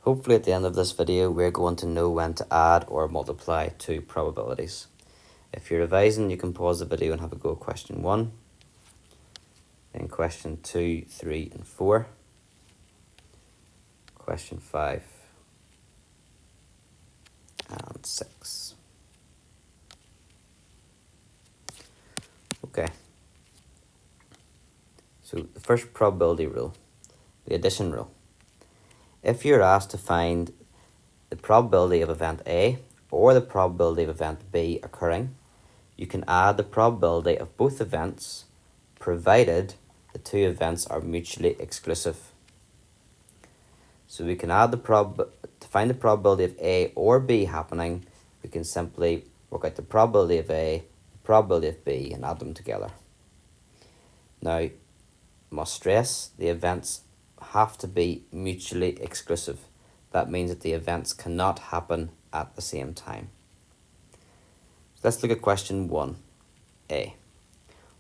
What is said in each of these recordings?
Hopefully at the end of this video we're going to know when to add or multiply two probabilities. If you're revising, you can pause the video and have a go at question 1, then question 2, 3 and 4, question 5 and 6. Okay, so the first probability rule, the addition rule. If you're asked to find the probability of event A or the probability of event B occurring, you can add the probability of both events provided the two events are mutually exclusive. So we can add to find the probability of A or B happening, we can simply work out the probability of A, the probability of B and add them together. Now, must stress the events have to be mutually exclusive. That means that the events cannot happen at the same time. So let's look at question 1a.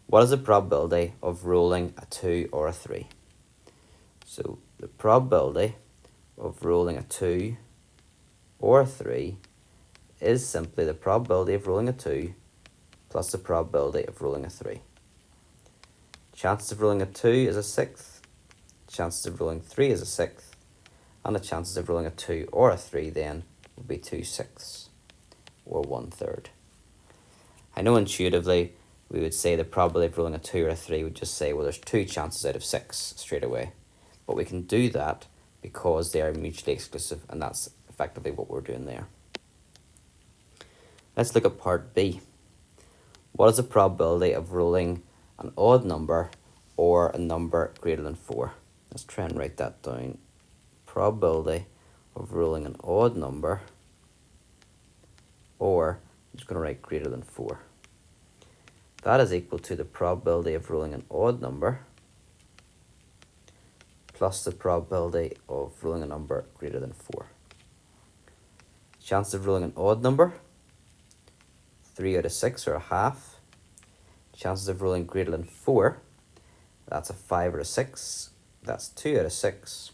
What is the probability of rolling a 2 or a 3? So the probability of rolling a 2 or a 3 is simply the probability of rolling a 2 plus the probability of rolling a 3. Chances of rolling a 2 is a sixth, chances of rolling 3 is a sixth, and the chances of rolling a 2 or a 3 then would be 2/6 or 1/3. I know intuitively we would say the probability of rolling a 2 or a 3 would just say, well, there's 2 chances out of 6 straight away. But we can do that because they are mutually exclusive, and that's effectively what we're doing there. Let's look at part B. What is the probability of rolling an odd number or a number greater than 4? Let's try and write that down. Probability of rolling an odd number, or I'm just going to write greater than 4. That is equal to the probability of rolling an odd number plus the probability of rolling a number greater than 4. Chance of rolling an odd number, 3 out of 6 or a half. Chances of rolling greater than 4, that's a 5 out of 6, that's 2 out of 6.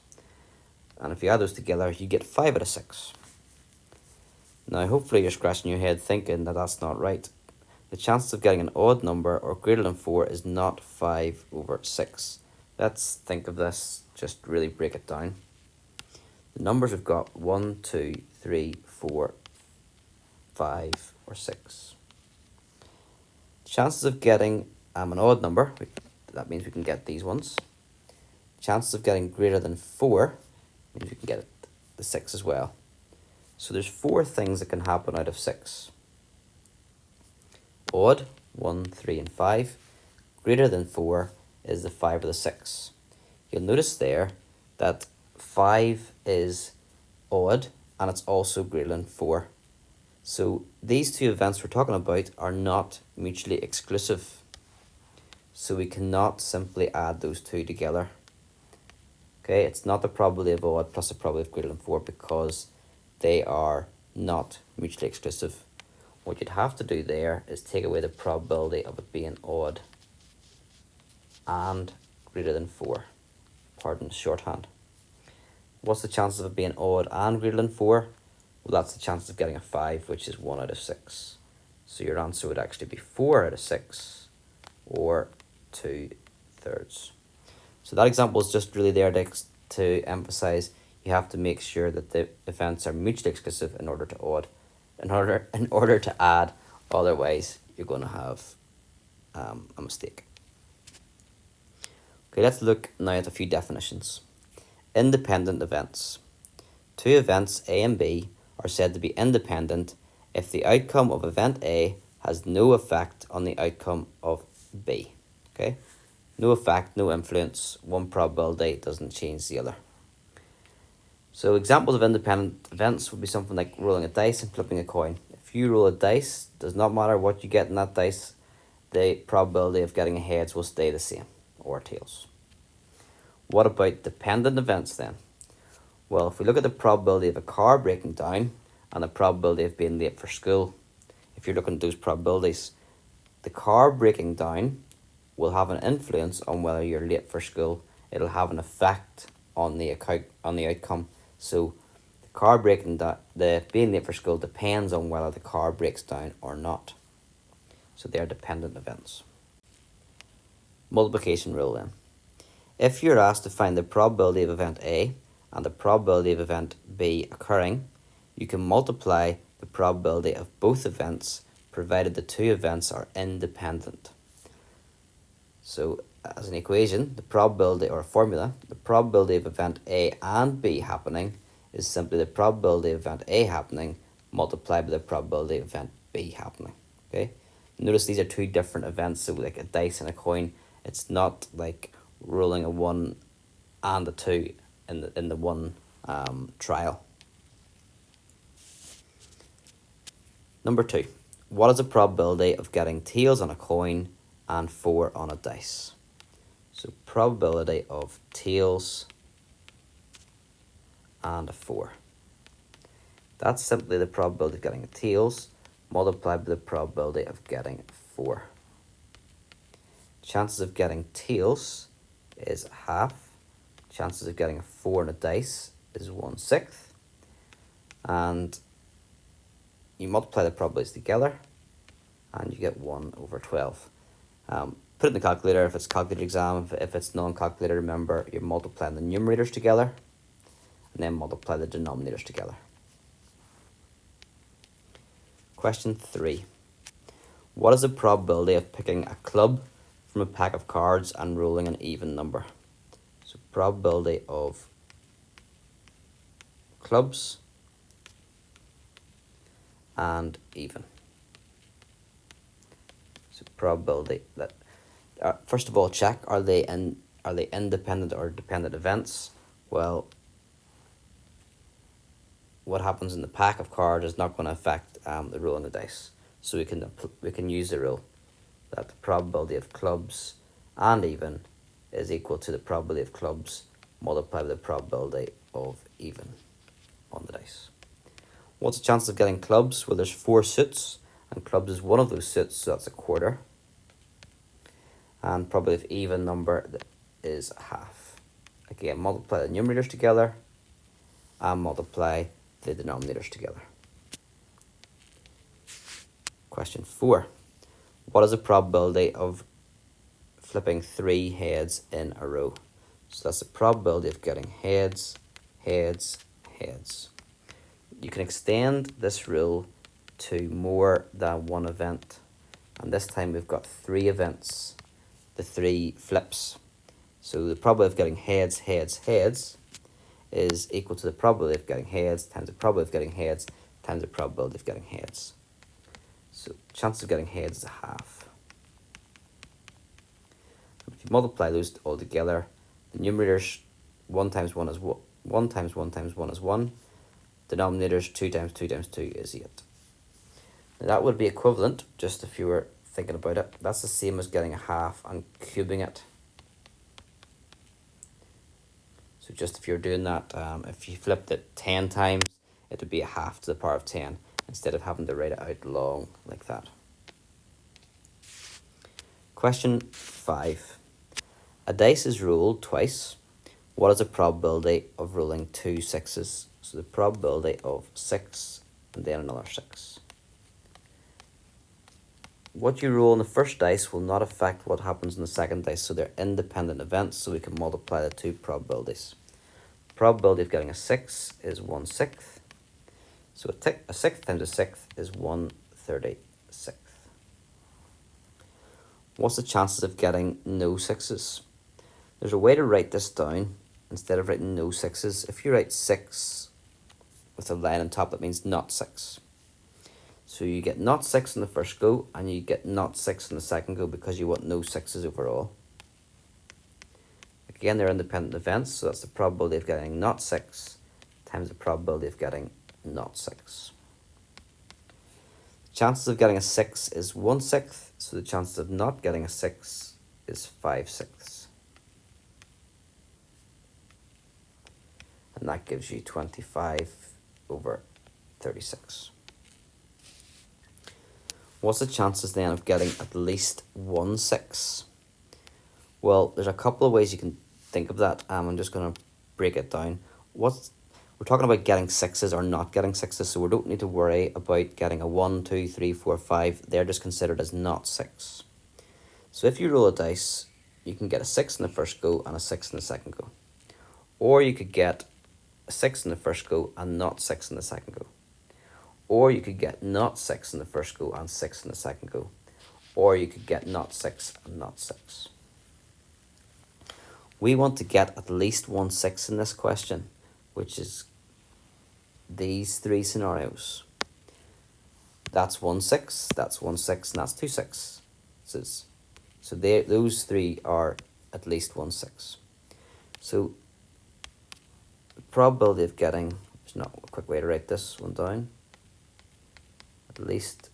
And if you add those together, you get 5 out of 6. Now, hopefully you're scratching your head thinking that that's not right. The chances of getting an odd number or greater than 4 is not 5 over 6. Let's think of this, just really break it down. The numbers we've got 1, 2, 3, 4, 5, or 6. Chances of getting an odd number, that means we can get these ones. Chances of getting greater than 4 means we can get the 6 as well. So there's 4 things that can happen out of 6. Odd, 1, 3, and 5. Greater than 4 is the 5 or the 6. You'll notice there that 5 is odd and it's also greater than 4. So these two events we're talking about are not mutually exclusive. So we cannot simply add those two together. Okay, it's not the probability of odd plus the probability of greater than 4 because they are not mutually exclusive. What you'd have to do there is take away the probability of it being odd and greater than 4. Pardon shorthand. What's the chances of it being odd and greater than 4? Well, that's the chances of getting a 5, which is 1 out of 6. So your answer would actually be 4 out of 6, or 2/3. So that example is just really there to emphasize you have to make sure that the events are mutually exclusive in order to add. Otherwise, you're going to have a mistake. Okay, let's look now at a few definitions. Independent events. Two events A and B are said to be independent if the outcome of event A has no effect on the outcome of B. Okay, no effect, no influence. One probability doesn't change the other. So examples of independent events would be something like rolling a dice and flipping a coin. If you roll a dice, does not matter what you get in that dice, the probability of getting a heads will stay the same, or tails. What about dependent events then? Well, if we look at the probability of a car breaking down and the probability of being late for school, if you're looking at those probabilities, the car breaking down will have an influence on whether you're late for school. It'll have an effect on the outcome. So car breaking down, the being late for school depends on whether the car breaks down or not. So they are dependent events. Multiplication rule then. If you're asked to find the probability of event A and the probability of event B occurring, you can multiply the probability of both events provided the two events are independent. So as an equation, the probability, or a formula, the probability of event A and B happening is simply the probability of event A happening multiplied by the probability of event B happening. Okay. Notice these are two different events, so like a dice and a coin. It's not like rolling a 1 and a 2 in the one trial. Number 2. What is the probability of getting tails on a coin and 4 on a dice? So probability of tails and a 4. That's simply the probability of getting a tails multiplied by the probability of getting 4. Chances of getting tails is half. Chances of getting a 4 on a dice is 1/6. And you multiply the probabilities together and you get 1/12. Put it in the calculator if it's calculator exam. If it's non-calculator, remember you're multiplying the numerators together and then multiply the denominators together. Question 3. What is the probability of picking a club from a pack of cards and rolling an even number? So probability of clubs and even. So probability that first of all check, are they independent or dependent events? Well, what happens in the pack of cards is not going to affect the roll on the dice. So we can use the rule that the probability of clubs and even is equal to the probability of clubs multiplied by the probability of even on the dice. What's the chance of getting clubs? Well, there's 4 suits, and clubs is one of those suits, so that's a quarter. And probability of even number is half. Again, multiply the numerators together and multiply the denominators together. Question 4. What is the probability of flipping 3 heads in a row? So that's the probability of getting heads, heads, heads. You can extend this rule to more than one event. And this time we've got 3 events, the 3 flips. So the probability of getting heads, heads, heads is equal to the probability of getting heads times the probability of getting heads times the probability of getting heads. So chance of getting heads is a half. If you multiply those all together, the numerators 1 times 1 is 1 times 1 times 1 is 1. Denominators 2 times 2 times 2 is 8. Now that would be equivalent, just if you were thinking about it, that's the same as getting a half and cubing it. So just if you're doing that, if you flipped it 10 times, it would be a half to the power of 10 instead of having to write it out long like that. Question 5. A dice is rolled twice. What is the probability of rolling 2 6s? So the probability of 6 and then another 6. What you roll on the first dice will not affect what happens on the second dice, so they're independent events, so we can multiply the 2 probabilities. Probability of getting a 6 is 1/6. So a 6 times a 6 is 1/36. What's the chances of getting no 6s? There's a way to write this down instead of writing no 6s. If you write 6 with a line on top, that means not 6. So you get not 6 in the first go and you get not 6 in the second go because you want no 6s overall. Again, they're independent events, so that's the probability of getting not 6 times the probability of getting not 6. Chances of getting a 6 is 1/6, so the chances of not getting a 6 is 5/6. And that gives you 25/36. What's the chances then of getting at least 1 6? Well, there's a couple of ways you can think of that. I'm just going to break it down. We're we're talking about getting sixes or not getting sixes, so we don't need to worry about getting a 1, 2, 3, 4, 5. They're just considered as not 6. So if you roll a dice, you can get a 6 in the first go and a 6 in the second go. Or you could get a 6 in the first go and not 6 in the second go. Or you could get not 6 in the first go and 6 in the second go. Or you could get not 6 and not 6. We want to get at least 1 6 in this question, which is these three scenarios. That's 1 6, that's 1 6, and that's 2 6. So those three are at least 1 6. So the probability of getting, there's not a quick way to write this one down, at least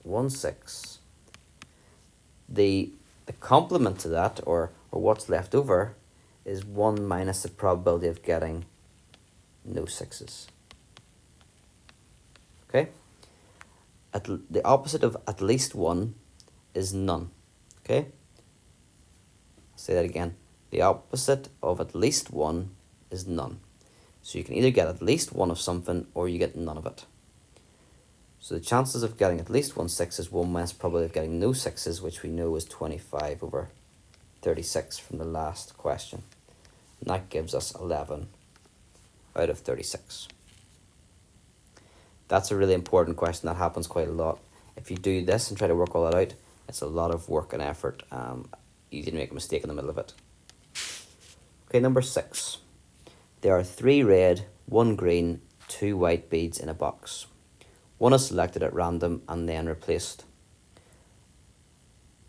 1 6. The complement to that, or what's left over, is 1 minus the probability of getting no 6s. Okay? The opposite of at least 1 is none. Okay? Say that again. The opposite of at least 1 is none. So you can either get at least 1 of something or you get none of it. So the chances of getting at least 1 6 is 1 minus probability of getting no 6s, which we know is 25 over 36 from the last question. And that gives us 11 out of 36. That's a really important question. That happens quite a lot. If you do this and try to work all that out, it's a lot of work and effort. Easy to make a mistake in the middle of it. Okay, number 6. There are 3 red, 1 green, 2 white beads in a box. One is selected at random and then replaced.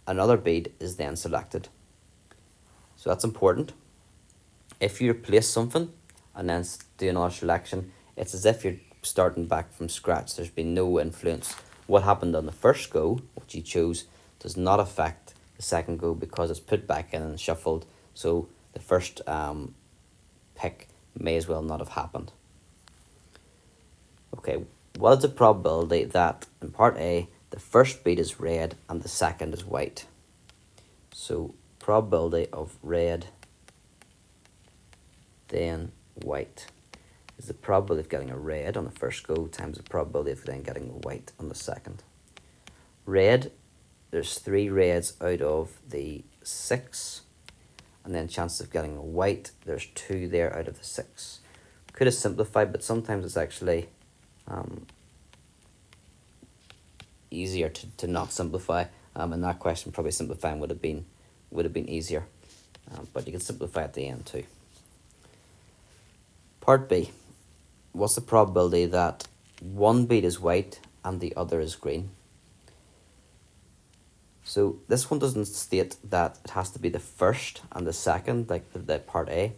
Another bead is then selected. So that's important. If you replace something and then do another selection, it's as if you're starting back from scratch. There's been no influence. What happened on the first go, which you chose, does not affect the second go because it's put back in and shuffled. So the first pick may as well not have happened. Okay, what is the probability that in part A, the first bead is red and the second is white? So probability of red, then white, is the probability of getting a red on the first go times the probability of then getting a white on the second. Red, there's 3 reds out of the 6, and then chances of getting a white, there's 2 there out of the 6. Could have simplified, but sometimes it's actually easier to not simplify. In that question, probably simplifying would have been easier, but you can simplify at the end too. Part B. What's the probability that one bead is white and the other is green? So this one doesn't state that it has to be the first and the second, like the part A.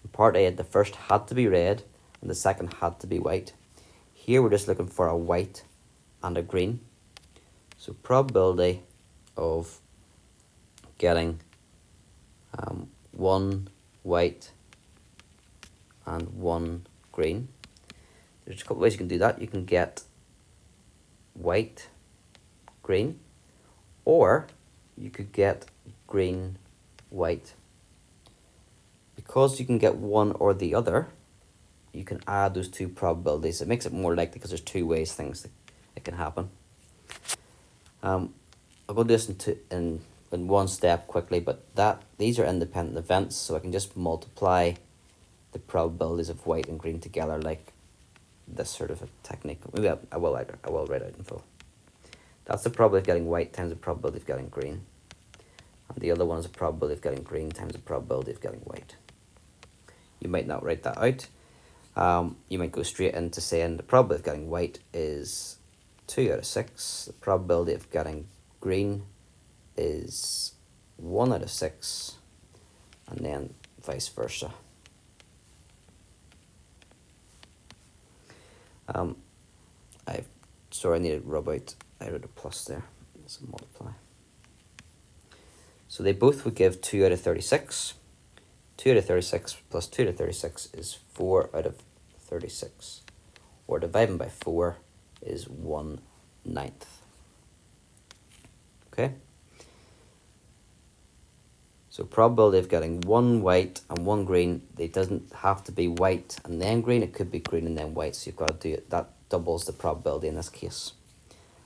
In part A, the first had to be red and the second had to be white. Here we're just looking for a white and a green. So probability of getting 1 white and 1 green. There's a couple ways you can do that. You can get white, green, or you could get green, white. Because you can get one or the other, you can add those 2 probabilities. It makes it more likely because there's 2 ways that can happen. I'll go do this in one step quickly, but these are independent events, so I can just multiply the probabilities of white and green together like this sort of a technique. Maybe I will write out in full. That's the probability of getting white times the probability of getting green. And the other one is the probability of getting green times the probability of getting white. You might not write that out. You might go straight into saying the probability of getting white is 2 out of 6. The probability of getting green is 1 out of 6. And then vice versa. I need to rub out. I wrote a plus there. Let's multiply. So they both would give 2 out of 36. 2 out of 36 plus 2 out of 36 is 4 out of 36. Or dividing by 4 is 1/9. Okay? So probability of getting one white and one green, it doesn't have to be white and then green, it could be green and then white, so you've got to do it, that doubles the probability in this case.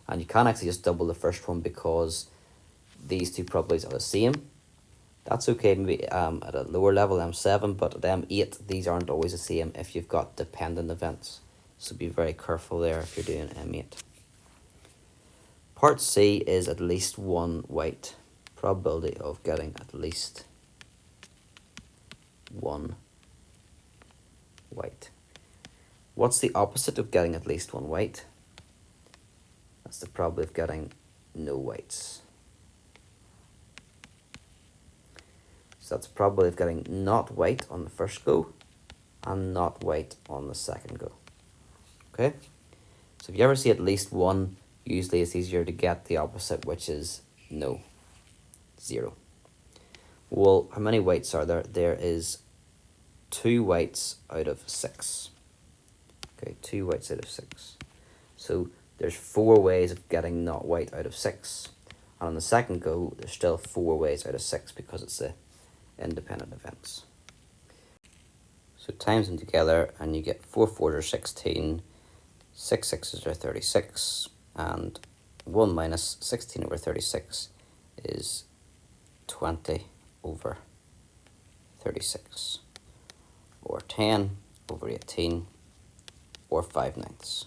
And you can actually just double the first one because these two probabilities are the same. That's okay maybe at a lower level, M7, but at M8, these aren't always the same if you've got dependent events. So be very careful there if you're doing M8. Part C is at least one white. Probability of getting at least one white. What's the opposite of getting at least one white? That's the probability of getting no whites. So that's the probability of getting not white on the first go and not white on the second go. Okay? So if you ever see at least one, usually it's easier to get the opposite, which is no. 0. Well, how many whites are there? There is 2 whites out of 6. Okay, 2 whites out of 6. So there's 4 ways of getting not white out of 6. And on the second go, there's still 4 ways out of 6 because it's the independent events. So times them together and you get 4 4s are 16, 6 6s are 36, and 1 minus 16 over 36 is 20 over 36, or 10 over 18, or 5/9.